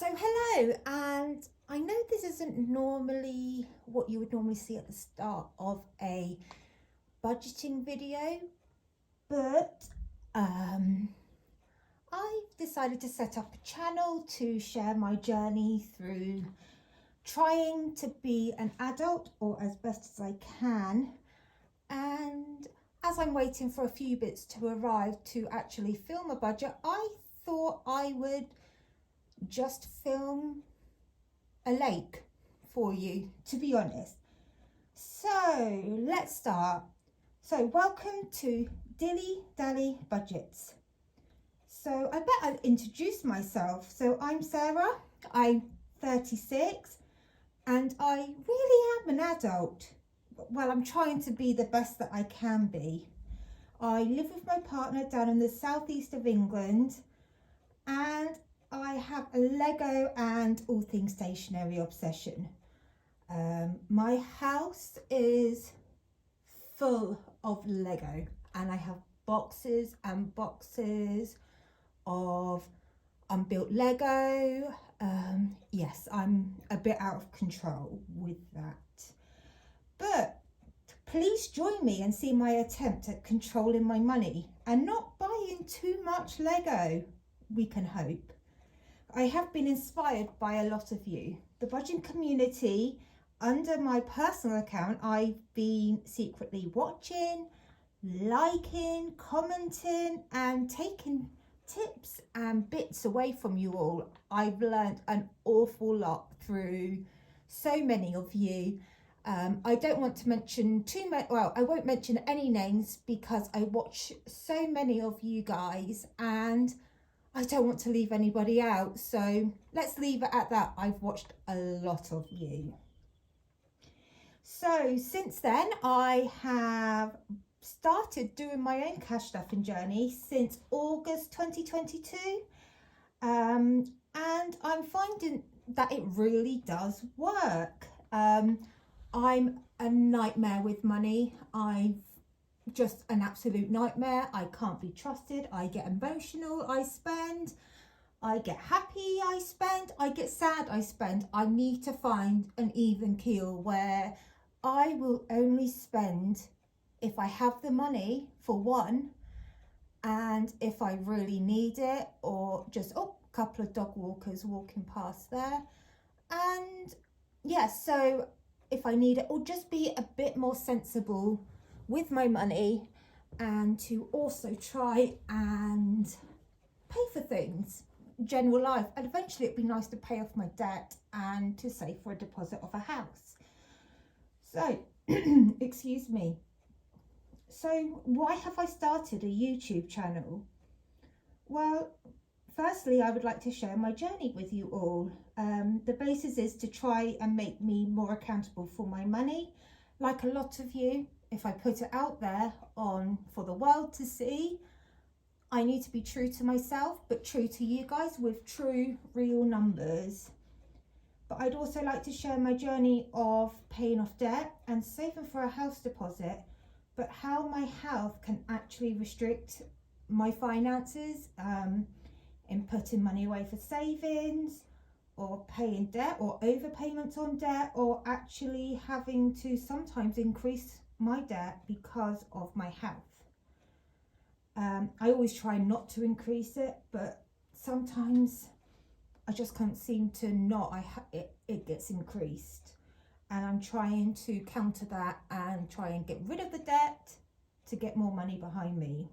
So hello, and I know this isn't normally what you would normally see at the start of a budgeting video, but I've decided to set up a channel to share my journey through trying to be an adult, or as best as I can. And as I'm waiting for a few bits to arrive to actually film a budget, I thought I would just film a lake for you, to be honest. So let's start. So welcome to Dillydallybudgets. So I bet I'll introduce myself. So I'm Sarah, I'm 36, and I really am an adult. Well, I'm trying to be the best that I can be. I live with my partner down in the southeast of England, and I have a Lego and all things stationery obsession. My house is full of Lego, and I have boxes and boxes of unbuilt Lego. Yes, I'm a bit out of control with that. But please join me and see my attempt at controlling my money and not buying too much Lego, we can hope. I have been inspired by a lot of you. The budgeting community, under my personal account, I've been secretly watching, liking, commenting, and taking tips and bits away from you all. I've learned an awful lot through so many of you. I don't want to mention too much. Well, I won't mention any names because I watch so many of you guys and I don't want to leave anybody out, so let's leave it at that. I've watched a lot of you. So since then, I have started doing my own cash stuffing journey since August 2022. And I'm finding that it really does work. I'm a nightmare with money. I've just an absolute nightmare. I can't be trusted. I get emotional, I spend. I get happy, I spend. I get sad, I spend. I need to find an even keel where I will only spend if I have the money, for one, and if I really need it, or just a couple of dog walkers walking past there. And yeah, so if I need it, or just be a bit more sensible with my money, and to also try and pay for things, general life, and eventually it'd be nice to pay off my debt and to save for a deposit of a house. So excuse me. So why have I started a YouTube channel? Well, firstly, I would like to share my journey with you all. The basis is to try and make me more accountable for my money. Like a lot of you, if I put it out there for the world to see, I need to be true to myself, but true to you guys with true, real numbers. But I'd also like to share my journey of paying off debt and saving for a house deposit, but how my health can actually restrict my finances, in putting money away for savings, or paying debt, or overpayments on debt, or actually having to sometimes increase my debt because of my health. I always try not to increase it, but sometimes I just can't seem to not. It gets increased, and I'm trying to counter that and try and get rid of the debt to get more money behind me.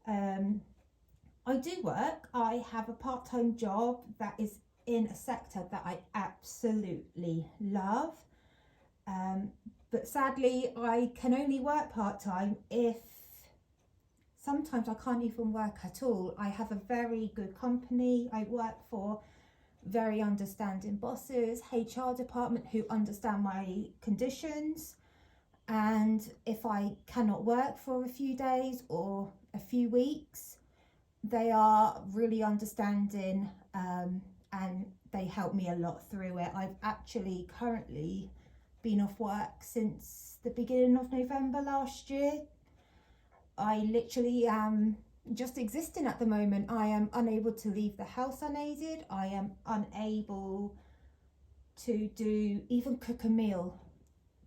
I do work. I have a part-time job that is in a sector that I absolutely love. But sadly, I can only work part-time if sometimes I can't even work at all. I have a very good company. I work for very understanding bosses, HR department who understand my conditions. And if I cannot work for a few days or a few weeks, they are really understanding, and they help me a lot through it. I've actually currently been off work since the beginning of November last year. I literally am just existing at the moment. I am unable to leave the house unaided. I am unable to even cook a meal,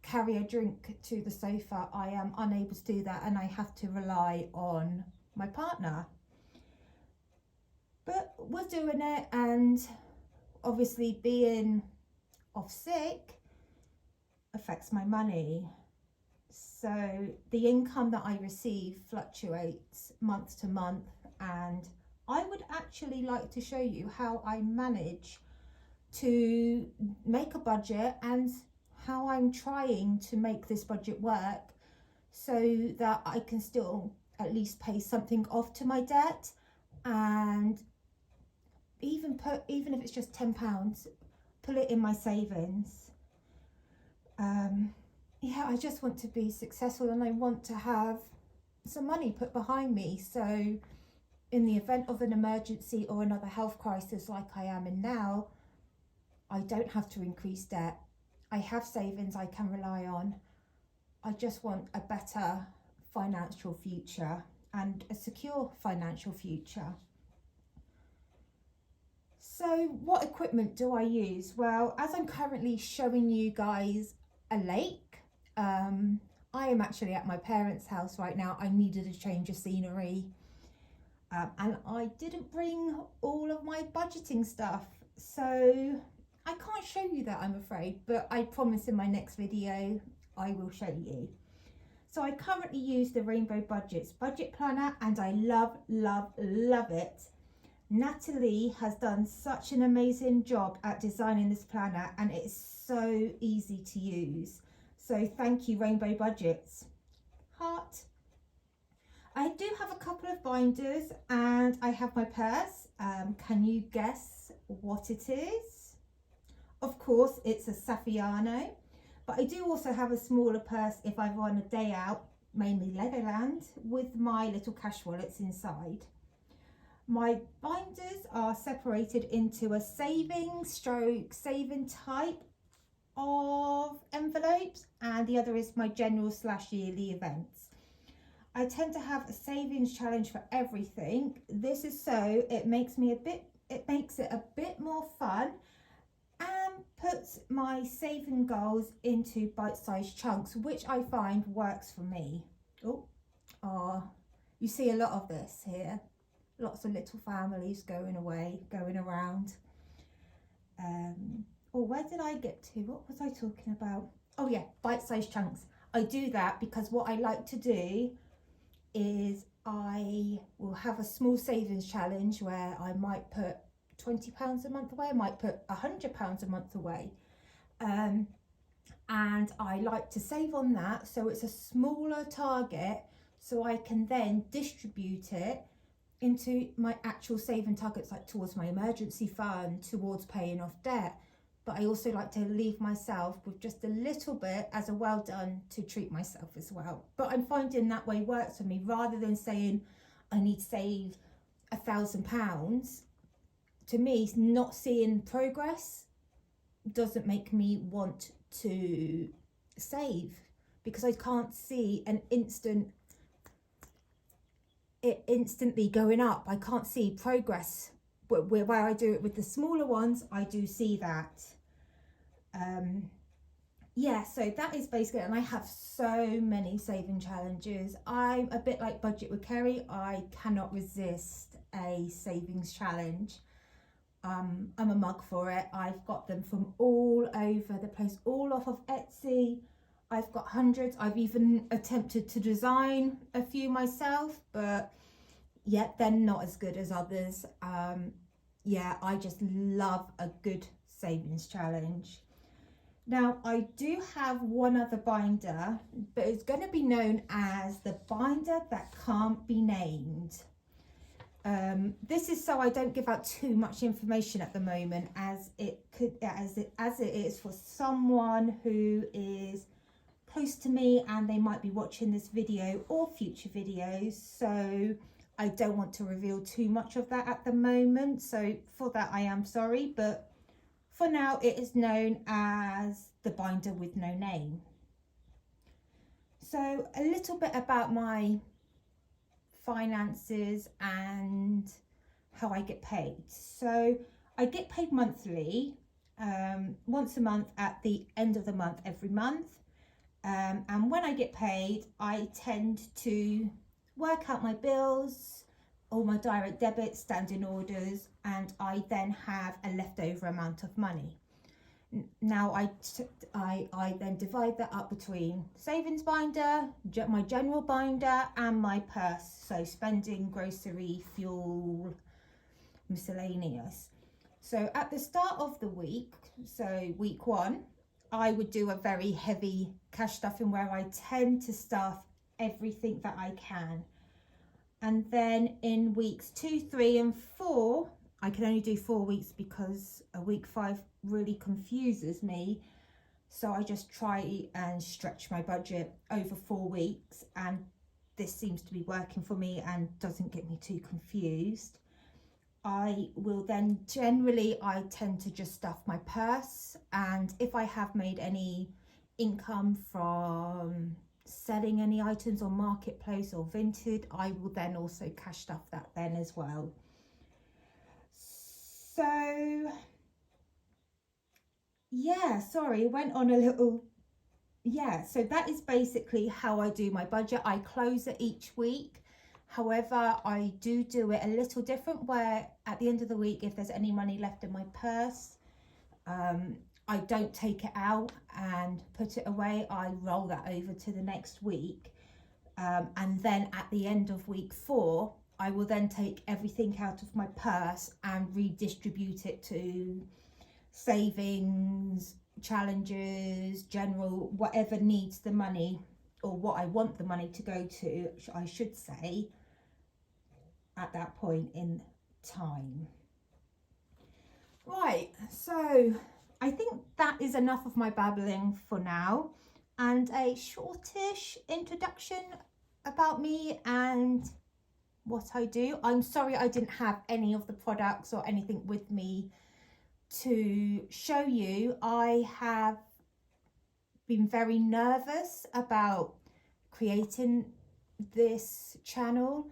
carry a drink to the sofa. I am unable to do that, and I have to rely on my partner. But we're doing it, and obviously being off sick affects my money. So the income that I receive fluctuates month to month, and I would actually like to show you how I manage to make a budget and how I'm trying to make this budget work so that I can still at least pay something off to my debt, and even if it's just £10, put it in my savings. Yeah, I just want to be successful, and I want to have some money put behind me, so in the event of an emergency or another health crisis like I am in now, I don't have to increase debt. I have savings I can rely on. I just want a better financial future and a secure financial future. So what equipment do I use? Well, as I'm currently showing you guys a lake, I am actually at my parents' house right now. I needed a change of scenery, and I didn't bring all of my budgeting stuff, so I can't show you that, I'm afraid, but I promise in my next video I will show you. So I currently use the Rainbow Budgets budget planner, and I love it. Natalie has done such an amazing job at designing this planner, and it is so easy to use. So thank you, Rainbow Budgets. Heart. I do have a couple of binders, and I have my purse. Can you guess what it is? Of course, it's a Saffiano, but I do also have a smaller purse if I'm on a day out, mainly Legoland, with my little cash wallets inside. My binders are separated into a saving type of envelopes, and the other is my general / yearly events. I tend to have a savings challenge for everything. This is so it makes it a bit more fun and puts my saving goals into bite-sized chunks, which I find works for me. You see a lot of this here. Lots of little families going around. Where did I get to? What was I talking about? Oh yeah, bite-sized chunks. I do that because what I like to do is I will have a small savings challenge where I might put £20 a month away, I might put £100 a month away. And I like to save on that, so it's a smaller target, so I can then distribute it into my actual saving targets, like towards my emergency fund, towards paying off debt. But I also like to leave myself with just a little bit as a well done to treat myself as well. But I'm finding that way works for me, rather than saying I need to save £1,000. To me, not seeing progress doesn't make me want to save, because I can't see it instantly going up. I can't see progress. Where I do it with the smaller ones, I do see that. Yeah, so that is basically it. And I have so many saving challenges. I'm a bit like Budget with Kerry. I cannot resist a savings challenge. I'm a mug for it. I've got them from all over the place, all off of Etsy. I've got hundreds. I've even attempted to design a few myself, but yet they're not as good as others. Yeah, I just love a good savings challenge. Now, I do have one other binder, but it's going to be known as the binder that can't be named. This is so I don't give out too much information at the moment, as it is for someone who is close to me and they might be watching this video or future videos, so I don't want to reveal too much of that at the moment. So for that, I am sorry, but for now it is known as the binder with no name. So a little bit about my finances and how I get paid. So I get paid monthly, once a month at the end of the month every month. And when I get paid, I tend to work out my bills, all my direct debits, standing orders, and I then have a leftover amount of money. Now I then divide that up between savings binder, my general binder, and my purse. So spending, grocery, fuel, miscellaneous. So at the start of the week, so week 1, I would do a very heavy cash stuffing where I tend to stuff everything that I can. And then in weeks 2, 3 and 4, I can only do 4 weeks because a week 5 really confuses me. So I just try and stretch my budget over 4 weeks, and this seems to be working for me and doesn't get me too confused. I will then I tend to just stuff my purse, and if I have made any income from selling any items on Marketplace or Vinted, I will then also cash stuff that then as well. So yeah, sorry, went on a little, so that is basically how I do my budget. I close it each week. However, I do it a little different, where at the end of the week, if there's any money left in my purse, I don't take it out and put it away. I roll that over to the next week. And then at the end of week 4, I will then take everything out of my purse and redistribute it to savings, challenges, general, whatever needs the money, or what I want the money to go to, I should say, at that point in time. Right, so I think that is enough of my babbling for now, and a shortish introduction about me and what I do. I'm sorry I didn't have any of the products or anything with me to show you. I have been very nervous about creating this channel.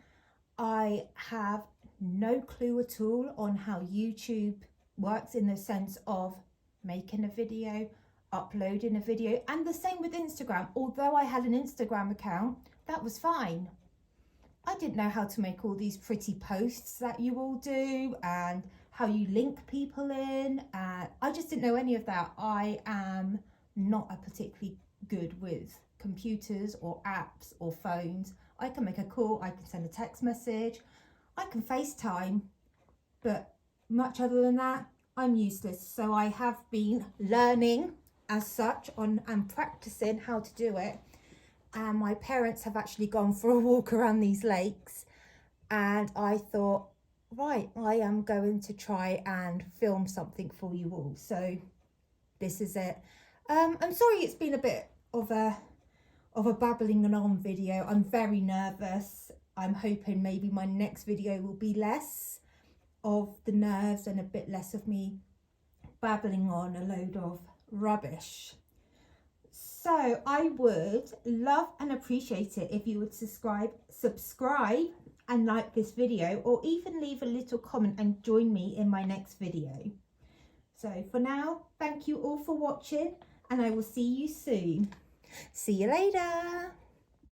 I have no clue at all on how YouTube works, in the sense of making a video, uploading a video, and the same with Instagram. Although I had an Instagram account, that was fine. I didn't know how to make all these pretty posts that you all do and how you link people in. I just didn't know any of that. I am not a particularly good with computers or apps or phones. I can make a call, I can send a text message, I can FaceTime, but much other than that, I'm useless. So I have been learning as such and practicing how to do it. And my parents have actually gone for a walk around these lakes, and I thought, right, I am going to try and film something for you all. So this is it. I'm sorry it's been a bit of a babbling on video. I'm very nervous. I'm hoping maybe my next video will be less of the nerves and a bit less of me babbling on a load of rubbish. So I would love and appreciate it if you would subscribe and like this video, or even leave a little comment and join me in my next video. So for now, thank you all for watching, and I will see you soon. See you later.